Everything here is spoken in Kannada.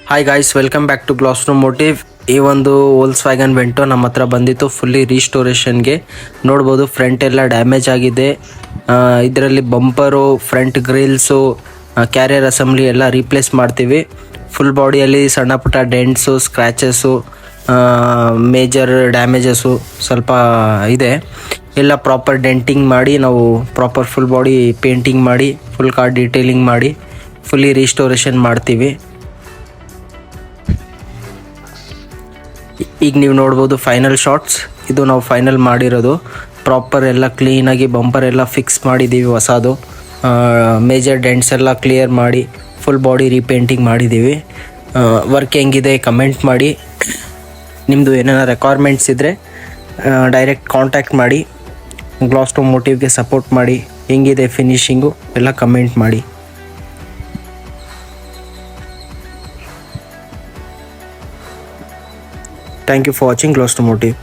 Hi guys, welcome back to ಗ್ಲಾಸ್ನೋ ಮೋಟಿವ್. ಈ ಒಂದು ವೋಲ್ಸ್ ವ್ಯಾಗನ್ ವೆಂಟೋ ನಮ್ಮ ಹತ್ರ ಬಂದಿತ್ತು ಫುಲ್ಲಿ ರೀಸ್ಟೋರೇಷನ್ಗೆ. ನೋಡ್ಬೋದು ಫ್ರಂಟ್ ಎಲ್ಲ ಡ್ಯಾಮೇಜ್ ಆಗಿದೆ. ಇದರಲ್ಲಿ ಬಂಪರು, ಫ್ರಂಟ್ ಗ್ರಿಲ್ಸು, ಕ್ಯಾರಿಯರ್ ಅಸೆಂಬ್ಲಿ ಎಲ್ಲ ರೀಪ್ಲೇಸ್ ಮಾಡ್ತೀವಿ. ಫುಲ್ ಬಾಡಿಯಲ್ಲಿ ಸಣ್ಣ ಪುಟ್ಟ ಡೆಂಟ್ಸು, ಸ್ಕ್ರ್ಯಾಚಸ್ಸು, ಮೇಜರ್ ಡ್ಯಾಮೇಜಸ್ಸು ಸ್ವಲ್ಪ ಇದೆ. ಎಲ್ಲ ಪ್ರಾಪರ್ ಡೆಂಟಿಂಗ್ ಮಾಡಿ ನಾವು ಪ್ರಾಪರ್ ಫುಲ್ ಬಾಡಿ ಪೇಂಟಿಂಗ್ ಮಾಡಿ ಫುಲ್ ಕಾರ್ ಡೀಟೇಲಿಂಗ್ ಮಾಡಿ ಫುಲ್ಲಿ ರೀಸ್ಟೋರೇಷನ್ ಮಾಡ್ತೀವಿ. ಈಗ ನೀವು ನೋಡ್ಬೋದು ಫೈನಲ್ ಶಾರ್ಟ್ಸ್. ಇದು ನಾವು ಫೈನಲ್ ಮಾಡಿರೋದು. ಪ್ರಾಪರ್ ಎಲ್ಲ ಕ್ಲೀನಾಗಿ ಬಂಪರ್ ಎಲ್ಲ ಫಿಕ್ಸ್ ಮಾಡಿದ್ದೀವಿ ಹೊಸದು. ಮೇಜರ್ ಡೆಂಟ್ಸ್ ಎಲ್ಲ ಕ್ಲಿಯರ್ ಮಾಡಿ ಫುಲ್ ಬಾಡಿ ರೀಪೇಂಟಿಂಗ್ ಮಾಡಿದ್ದೀವಿ. ವರ್ಕ್ ಹೆಂಗಿದೆ ಕಮೆಂಟ್ ಮಾಡಿ. ನಿಮ್ಮದು ಏನೇನೋ ರೆಕ್ವೈರ್ಮೆಂಟ್ಸ್ ಇದ್ದರೆ ಡೈರೆಕ್ಟ್ ಕಾಂಟ್ಯಾಕ್ಟ್ ಮಾಡಿ. ಗ್ಲಾಸ್ನೋ ಮೋಟಿವ್ಗೆ ಸಪೋರ್ಟ್ ಮಾಡಿ. ಹೆಂಗಿದೆ ಫಿನಿಶಿಂಗು ಎಲ್ಲ ಕಮೆಂಟ್ ಮಾಡಿ. Thank you for watching Glostomotive.